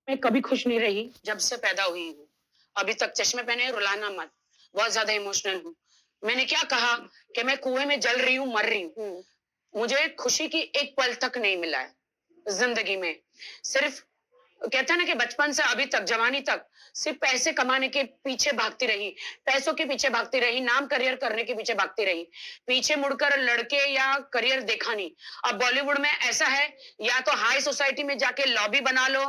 मैं कभी खुश नहीं रही जब से पैदा हुई हूँ। अभी तक चश्मे पहने रुलाना मत, बहुत ज़्यादा इमोशनल हूँ। मैंने क्या कहा कि मैं कुएँ में जल रही हूँ, मर रही हूँ। मुझे खुशी की एक पल तक नहीं मिला है, ज़िंदगी में। सिर्फ़ कहते हैं ना कि बचपन से अभी तक, जवानी तक सिर्फ पैसे कमाने के पीछे भागती रही, पैसों के पीछे भागती रही, नाम करियर करने के पीछे भागती रही। पीछे मुड़कर लड़के या करियर देखा नहीं। अब बॉलीवुड में ऐसा है, या तो हाई सोसाइटी में जाके लॉबी बना लो,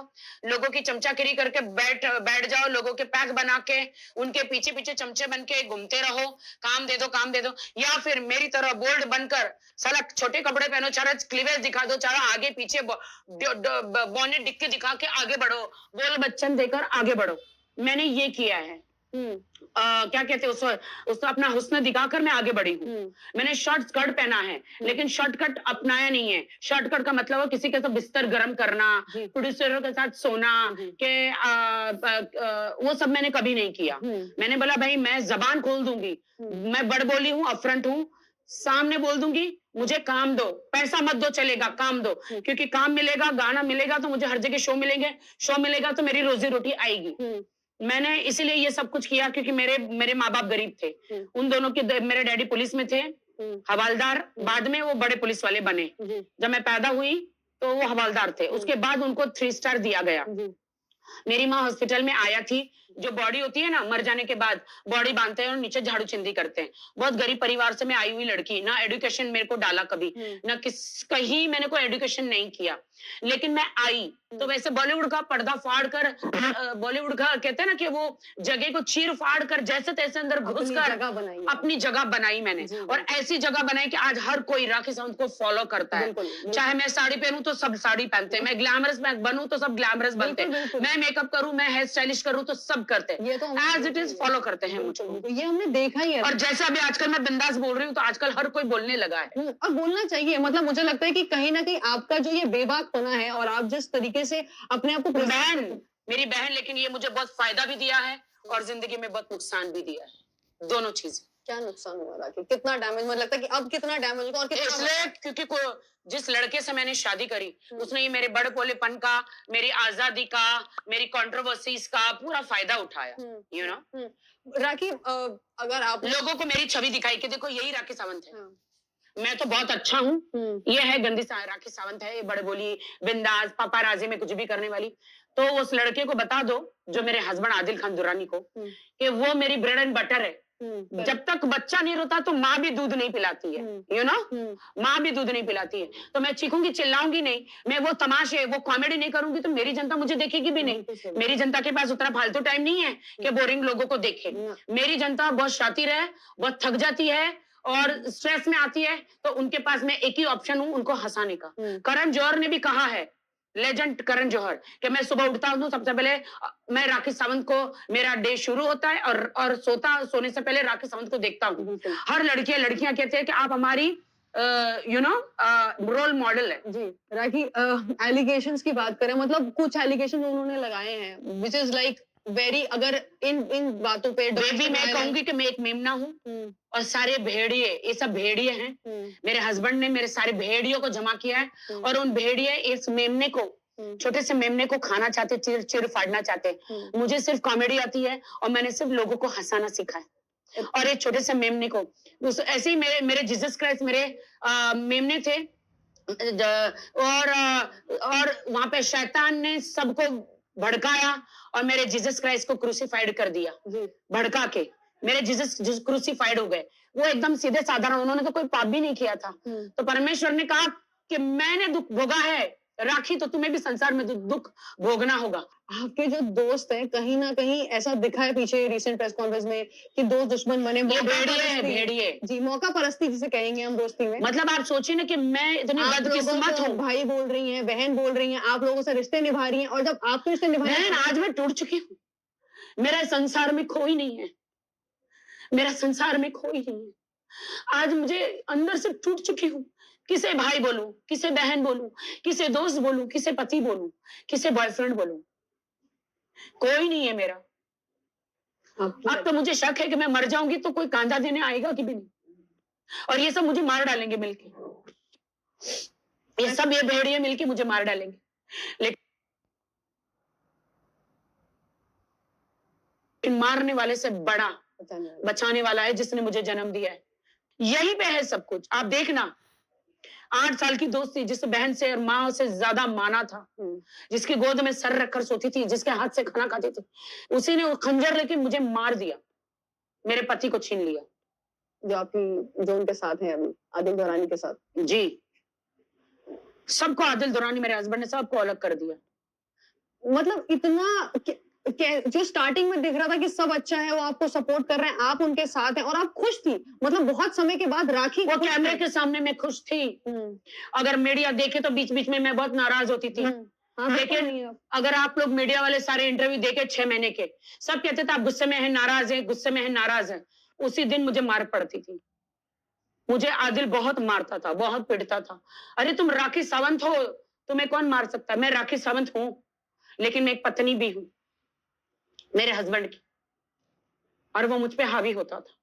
लोगों की चमचागिरी करके बैठ बैठ जाओ, लोगों के पैक बना के उनके पीछे-पीछे चमचे बन के घूमते रहो, काम दे दो, या फिर मेरी तरह बोल्ड बनकर साला छोटे कपड़े पहनो, चाहे क्लीवेज दिखा दो, चाहे आगे पीछे बॉनेट डिक्की दिखा के आगे बढ़ो, बोल बच्चन देकर आगे बढ़ो। मैंने ये किया है। क्या कहते हैं उसको अपना हुस्न दिखाकर मैं आगे बढ़ी हूँ। मैंने शॉर्ट स्कर्ट पहना है, लेकिन शॉर्टकट अपनाया नहीं है। शॉर्टकट का मतलब है किसी के साथ बिस्तर गर्म करना, प्रोड्यूसरों के साथ सोना, के वो सब मैंने कभी नहीं किया। मैंने बोला भाई मैं जबान खोल दूंगी, मैं बड़ बोली हूँ, अपफ्रंट हूँ, सामने बोल दूंगी, मुझे काम दो, पैसा मत दो चलेगा, काम दो, क्योंकि काम मिलेगा, गाना मिलेगा तो मुझे हर जगह शो मिलेंगे, शो मिलेगा तो मेरी रोजी रोटी आएगी। मैंने इसीलिए ये सब कुछ किया क्योंकि मेरे मेरे माँ बाप गरीब थे। उन दोनों के मेरे डैडी पुलिस में थे, हवलदार, बाद में वो बड़े पुलिस वाले बने। जब मैं पैदा हुई तो वो हवलदार थे, उसके बाद उनको 3 स्टार दिया गया। मेरी माँ हॉस्पिटल में आया थी, जो बॉडी होती है ना, मर जाने के बाद बॉडी बांधते हैं और नीचे झाड़ू चिंदी करते हैं। बहुत गरीब परिवार से मैं आई हुई लड़की, ना एजुकेशन मेरे को डाला कभी, ना कहीं मैंने कोई एजुकेशन नहीं किया, लेकिन मैं आई तो वैसे बॉलीवुड का पर्दा फाड़ कर, बॉलीवुड का कहते हैं ना कि वो जगह को चीर फाड़ कर जैसे तैसे अंदर घुस कर अपनी जगह बनाई मैंने, और ऐसी जगह बनाई कि आज हर कोई राखी सावंत को फॉलो करता है। चाहे मैं साड़ी पहनूं तो सब साड़ी पहनते हैं, मैं ग्लैमरस बनूं तो सब ग्लैमरस बनते हैं, मैं मेकअप करूं, मैं हेयर स्टाइलिश करूं तो सब करते हैं, एज इट इज फॉलो करते हैं मुझको। ये हमने देखा ही है। और जैसे अभी आजकल मैं बिंदास बोल रही हूँ तो आजकल हर कोई बोलने लगा है। और बोलना चाहिए, मतलब मुझे लगता है कि कहीं ना कहीं आपका जो ये बेबाकपना है और आप जिस तरीके से अपने आप को बहन, मेरी बहन, लेकिन ये मुझे बहुत फायदा भी दिया है और जिंदगी में बहुत नुकसान भी दिया है, दोनों चीजें। क्या नुकसान हुआ राखी? कितना डैमेज, मुझे लगता है कि अब कितना डैमेज होगा और कितना इसलिए क्योंकि जिस लड़के से मैंने शादी करी उसने ये मेरे बड़े पोलेपन का, मेरी आजादी का, मेरी कंट्रोवर्सीज का पूरा फायदा उठाया, यू नो। राखी, अगर आप लोगों को मेरी छवि दिखाई कि देखो यही राखी सावंत है, मैं तो बहुत अच्छा हूँ, ये है गंदी राखी सावंत है, ये बड़े बोली, बिंदास, पापाराजी में कुछ भी करने वाली। तो उस लड़के को बता दो, जो मेरे हस्बैंड आदिल खान दुरानी को, कि वो मेरी ब्रेड एंड बटर है। जब तक बच्चा नहीं रोता तो माँ भी दूध नहीं पिलाती है, यू नो, माँ भी दूध नहीं पिलाती है। तो मैं चीखूंगी, चिल्लाऊंगी नहीं, मैं वो तमाशे, वो कॉमेडी नहीं करूंगी तो मेरी जनता मुझे देखेगी भी नहीं। मेरी जनता के पास उतना फालतू टाइम नहीं है कि बोरिंग लोगों को देखे। मेरी जनता बहुत शातिर है, बहुत थक जाती है और स्ट्रेस में आती है, तो उनके पास मैं एक ही ऑप्शन हूं, उनको हंसाने का। करण जौहर ने भी कहा है, लेजेंड करण जौहर, कि मैं सुबह उठता हूं सबसे पहले मैं राखी सावंत को, मेरा डे शुरू होता है और सोने से पहले राखी सावंत को देखता हूं। हर लड़कियां कहते हैं कि आप हमारी यू नो रोल मॉडल है। जी राखी, एलिगेशंस की बात करें, मतलब कुछ एलिगेशन उन्होंने लगाए हैं विच इज लाइक वेरी, अगर इन इन बातों पे बेबी मैं कहूंगी कि मैं एक मेमना हूँ और सारे भेड़िए, ये सब भेड़िए हैं। मेरे हस्बैंड ने मेरे सारे भेड़ियों को जमा किया है और उन भेड़िए इस मेमने को, छोटे से मेमने को खाना चाहते, चिर चिर फाड़ना चाहते। मुझे सिर्फ कॉमेडी आती है और मैंने सिर्फ लोगों को हंसाना सीखा है। और एक छोटे से मेमने को ऐसे ही मेरे मेरे जीसस क्राइस्ट मेरे मेमने थे। और वहां पे शैतान ने सबको भड़काया और मेरे जीसस क्राइस्ट को क्रूसिफाइड कर दिया, भड़का के मेरे जीसस क्रूसिफाइड हो गए। वो एकदम सीधे साधारण, उन्होंने तो कोई पाप भी नहीं किया था। तो परमेश्वर ने कहा कि मैंने दुख भोगा है राखी, तो तुम्हें भी संसार में दुख भोगना होगा। आपके जो दोस्त हैं, कहीं ना कहीं ऐसा दिखा है पीछे रिसेंट प्रेस कॉन्फ्रेंस में कि दोस्त दुश्मन बने। ये भेड़िए है, भेड़िए जी, मौका परस्ती जिसे कहेंगे हम दोस्ती में। मतलब आप सोचिए ना कि मैं इतनी बदकिस्मत हूँ, भाई बोल रही हैं, बहन बोल रही हैं, आप लोगों से रिश्ते निभा रही हैं, और जब आपके रिश्ते निभा रही हैं, आज मैं टूट चुकी हूँ। मेरा संसार में कोई नहीं है, मेरा संसार में कोई नहीं है। आज मुझे अंदर से टूट चुकी हूँ। किसे भाई बोलूं, किसे बहन बोलूं, किसे दोस्त बोलूं, किसे पति बोलूं, किसे बॉयफ्रेंड बोलूं, कोई नहीं है मेरा। अब तो मुझे शक है कि मैं मर जाऊंगी तो कोई कांधा देने आएगा कि भी नहीं, और ये सब मुझे मार डालेंगे मिलके, ये सब ये भेड़िए मिलके मुझे मार डालेंगे। लेकिन लेकिन मारने वाले से बड़ा बताने वाला। बचाने वाला है जिसने मुझे जन्म दिया है। यही पे है सब कुछ। आप देखना 8 साल की दोस्त थी जिस बहन से और माँ से ज्यादा माना था, जिसकी गोद में सर रखकर सोती थी, जिसके हाथ से खाना खाती थी, उसी ने वो खंजर लेके मुझे मार दिया, मेरे पति को छीन लिया। जो उनके साथ है अभी, आदिल दुरानी के साथ। जी, सबको आदिल दुरानी मेरे हस्बैंड ने सबको अलग कर दिया। मतलब इतना जो स्टार्टिंग में दिख रहा था कि सब अच्छा है, वो आपको सपोर्ट कर रहे हैं, आप उनके साथ हैं और आप खुश थी। मतलब बहुत समय के बाद राखी वो कैमरे के सामने मैं खुश थी। अगर मीडिया देखे तो बीच बीच में मैं बहुत नाराज होती थी। हाँ, लेकिन अगर आप लोग मीडिया वाले सारे इंटरव्यू देखे 6 महीने के, सब कहते थे आप गुस्से में हैं, नाराज हैं, गुस्से में हैं, नाराज हैं। उसी दिन मुझे मार पड़ती थी। मुझे आदिल बहुत मारता था, बहुत पीटता था। अरे तुम राखी सावंत हो, तुम्हें कौन मार सकता है? मैं राखी सावंत हूं, लेकिन मैं एक पत्नी भी हूं मेरे हस्बैंड की, और वो मुझ पे हावी होता था।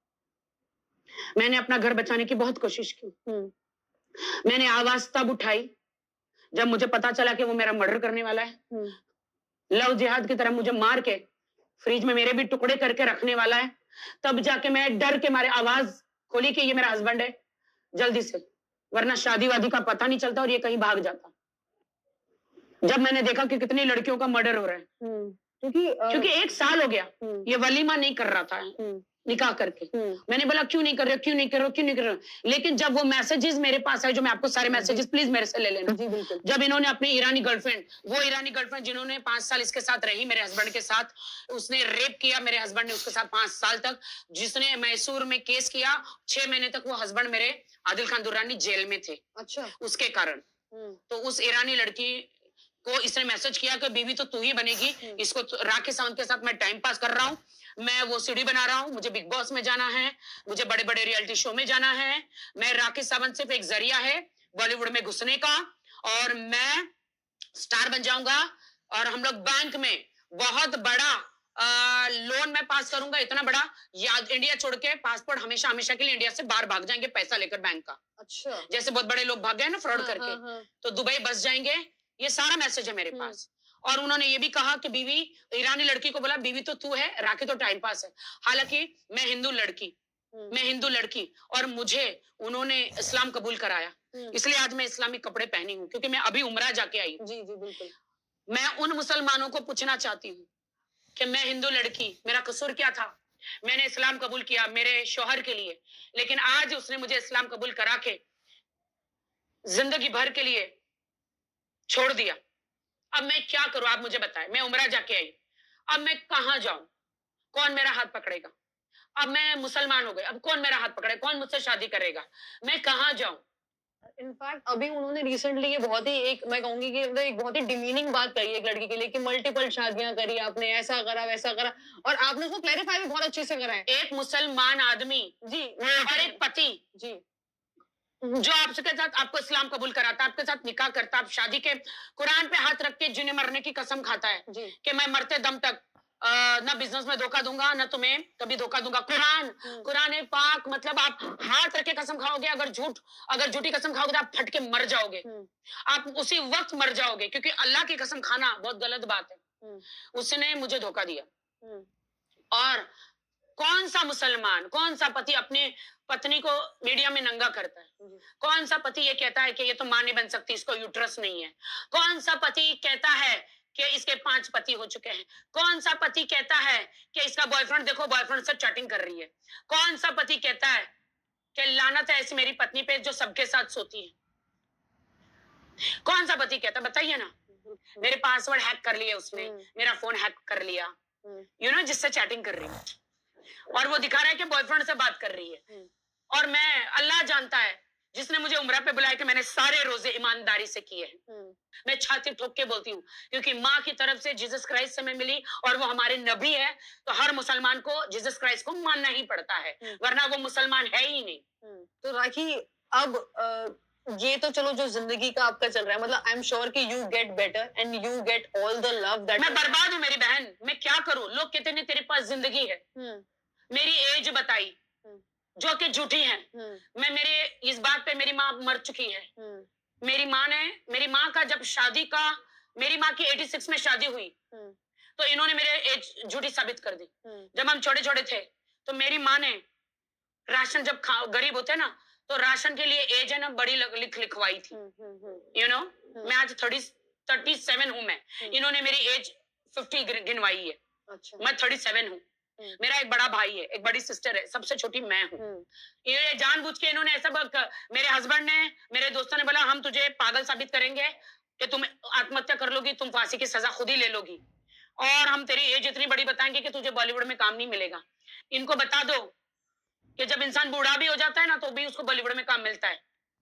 मैंने अपना घर बचाने की बहुत कोशिश की। मैंने आवाज तब उठाई जब मुझे पता चला कि वो मेरा मर्डर करने वाला है। लव जिहाद की तरह मुझे मार के फ्रिज में मेरे भी टुकड़े करके रखने वाला है। तब जाके मैं डर के मारे आवाज खोली कि ये मेरा हस्बैंड है, जल्दी से, वरना शादी वादी का पता नहीं चलता और ये कहीं भाग जाता। जब मैंने देखा कि कितनी लड़कियों का मर्डर हो रहा है, क्योंकि 1 साल हो गया ये वलीमा नहीं कर रहा था निकाह करके। मैंने बोला क्यों नहीं कर रहे हो, क्यों नहीं कर रहे हो, क्यों नहीं कर रहे हो? लेकिन जब वो मैसेजेस मेरे पास आए, जो मैं आपको सारे मैसेजेस प्लीज मेरे से ले लेना, जब इन्होंने अपनी ईरानी गर्लफ्रेंड, वो ईरानी गर्लफ्रेंड जिन्होंने 5 साल इसके साथ रही मेरे हस्बैंड के साथ, उसने रेप किया मेरे हस्बैंड ने उसके साथ 5 साल तक, जिसने मैसूर में केस किया, 6 महीने तक वो हस्बैंड मेरे आदिल खान दुर्रानी जेल में थे। अच्छा, उसके कारण। तो उस ईरानी लड़की को इसने मैसेज किया कि बीवी तो तू ही बनेगी, इसको राखी सावंत के साथ मैं टाइम पास कर रहा हूँ, मैं वो सीढ़ी बना रहा हूँ, मुझे बिग बॉस में जाना है, मुझे बड़े बड़े रियलिटी शो में जाना है, मैं राखी सावंत सिर्फ एक जरिया है बॉलीवुड में घुसने का, और मैं स्टार बन जाऊंगा और हम लोग बैंक में बहुत बड़ा लोन में पास करूंगा, इतना बड़ा, याद इंडिया छोड़ के पासपोर्ट हमेशा हमेशा के लिए इंडिया से बाहर भाग जाएंगे पैसा लेकर बैंक का। अच्छा, जैसे बहुत बड़े लोग भाग गए ना फ्रॉड करके, तो दुबई बस जाएंगे। ये सारा मैसेज है मेरे पास। और उन्होंने ये भी कहा कि बीवी, ईरानी लड़की को बोला बीवी तो तू है, राखी तो टाइम पास है। हालांकि मैं हिंदू लड़की और मुझे उन्होंने इस्लाम कबूल कराया, इसलिए आज मैं इस्लामिक कपड़े पहनी हूँ, क्योंकि मैं अभी उम्रा जाके आई हूँ। जी जी बिल्कुल। मैं उन मुसलमानों को पूछना चाहती हूँ कि मैं हिंदू लड़की, मेरा कसूर क्या था? मैंने इस्लाम कबूल किया मेरे शौहर के लिए, लेकिन आज उसने मुझे इस्लाम कबूल करा के जिंदगी भर के लिए छोड़ दिया। अब मैं क्या करूं, आप मुझे बताएं। मैं उम्रा जाके आई, अब मैं कहां जाऊं? कौन मेरा हाथ पकड़ेगा? अब मैं मुसलमान हो गई, अब कौन मेरा हाथ पकड़ेगा? कौन मुझसे शादी करेगा? मैं कहां जाऊं? इनफैक्ट अभी उन्होंने रिसेंटली ये बहुत ही एक, मैं कहूंगी कि मतलब एक बहुत ही डिमीनिंग बात कही है एक लड़की के लिए कि मल्टीपल शादियां करी आपने, ऐसा करा वैसा करा, और आपने उसको क्लैरिफाई भी बहुत अच्छे से करा है। एक मुसलमान आदमी जी और एक पति जी जो आपके साथ आपको इस्लाम कबूल कराता, आपके साथ निकाह करता, आप शादी के कुरान पे हाथ रख के जिन्हें मरने की कसम खाता है कि मैं मरते दम तक ना बिजनेस में धोखा दूंगा, ना तुम्हें कभी धोखा दूंगा। कुरान पाक, मतलब आप हाथ रख के कसम खाओगे, अगर झूठी कसम खाओगे तो आप फट के मर जाओगे, आप उसी वक्त मर जाओगे, क्योंकि अल्लाह की कसम खाना बहुत गलत बात है। उसने मुझे धोखा दिया। और कौन सा मुसलमान, कौन सा पति अपने पत्नी को मीडिया में नंगा करता है? कौन सा पति ये कहता है कि ये तो मां नहीं बन सकती, इसको यूट्रस नहीं है? कौन सा पति कहता है कि इसके 5 पति हो चुके हैं? कौन सा पति कहता है कि इसका बॉयफ्रेंड देखो बॉयफ्रेंड से चैटिंग कर रही है? कौन सा पति कहता है कि लानत है ऐसी मेरी पत्नी पे जो सबके साथ सोती है? कौन सा पति कहता, बताइए ना। मेरे पासवर्ड हैक कर लिए उसने, मेरा फोन हैक कर लिया, जिससे चैटिंग कर रही है, और वो दिखा रहा है कि बॉयफ्रेंड से बात कर रही है। और मैं, अल्लाह जानता है, जिसने मुझे उम्रा पे बुलाया, कि मैंने सारे रोजे ईमानदारी से किए हैं। मैं छाती ठोक के बोलती हूँ, क्योंकि माँ की तरफ से जीसस क्राइस्ट से मैं मिली और वो हमारे नबी है, तो हर मुसलमान को जीसस क्राइस्ट को मानना ही पड़ता है, वरना वो मुसलमान है ही नहीं। तो राखी, अब ये तो चलो जो जिंदगी का आपका चल रहा है, मतलब आई एम श्योर कि you get better and you get all the love that. मैं बर्बाद हूँ मेरी बहन, मैं क्या करूँ? लोग कहते हैं तेरे पास जिंदगी है। मेरी एज बताई जो कि झूठी है। मैं, मेरे इस बात पे मेरी माँ मर चुकी है। मेरी माँ का जब शादी का, मेरी माँ की 86 में शादी हुई, तो इन्होंने मेरे एज झूठी साबित कर दी। हम्म, जब हम छोटे छोटे थे तो मेरी माँ ने राशन जब गरीब होते ना तो राशन के लिए एज है ना बड़ी लिखवाई थी। यू नो मैं आज 37 हूं मैं, इन्होंने मेरी एज 50 गिनवाई है। अच्छा मैं 37 हूँ। मेरा एक बड़ा भाई है, एक बड़ी सिस्टर है, सबसे छोटी मैं हूँ। ये जानबूझ के इन्होंने ऐसा मेरे हस्बैंड ने, मेरे दोस्तों ने बोला हम तुझे पागल साबित करेंगे कि तुम आत्महत्या कर लोगी, तुम फांसी की सजा खुद ही ले लोगी, और हम तेरी एज इतनी बड़ी बताएंगे कि तुझे बॉलीवुड में काम नहीं मिलेगा। इनको बता दो कि जब इंसान बूढ़ा भी हो जाता है ना तो भी उसको बॉलीवुड में काम मिलता है।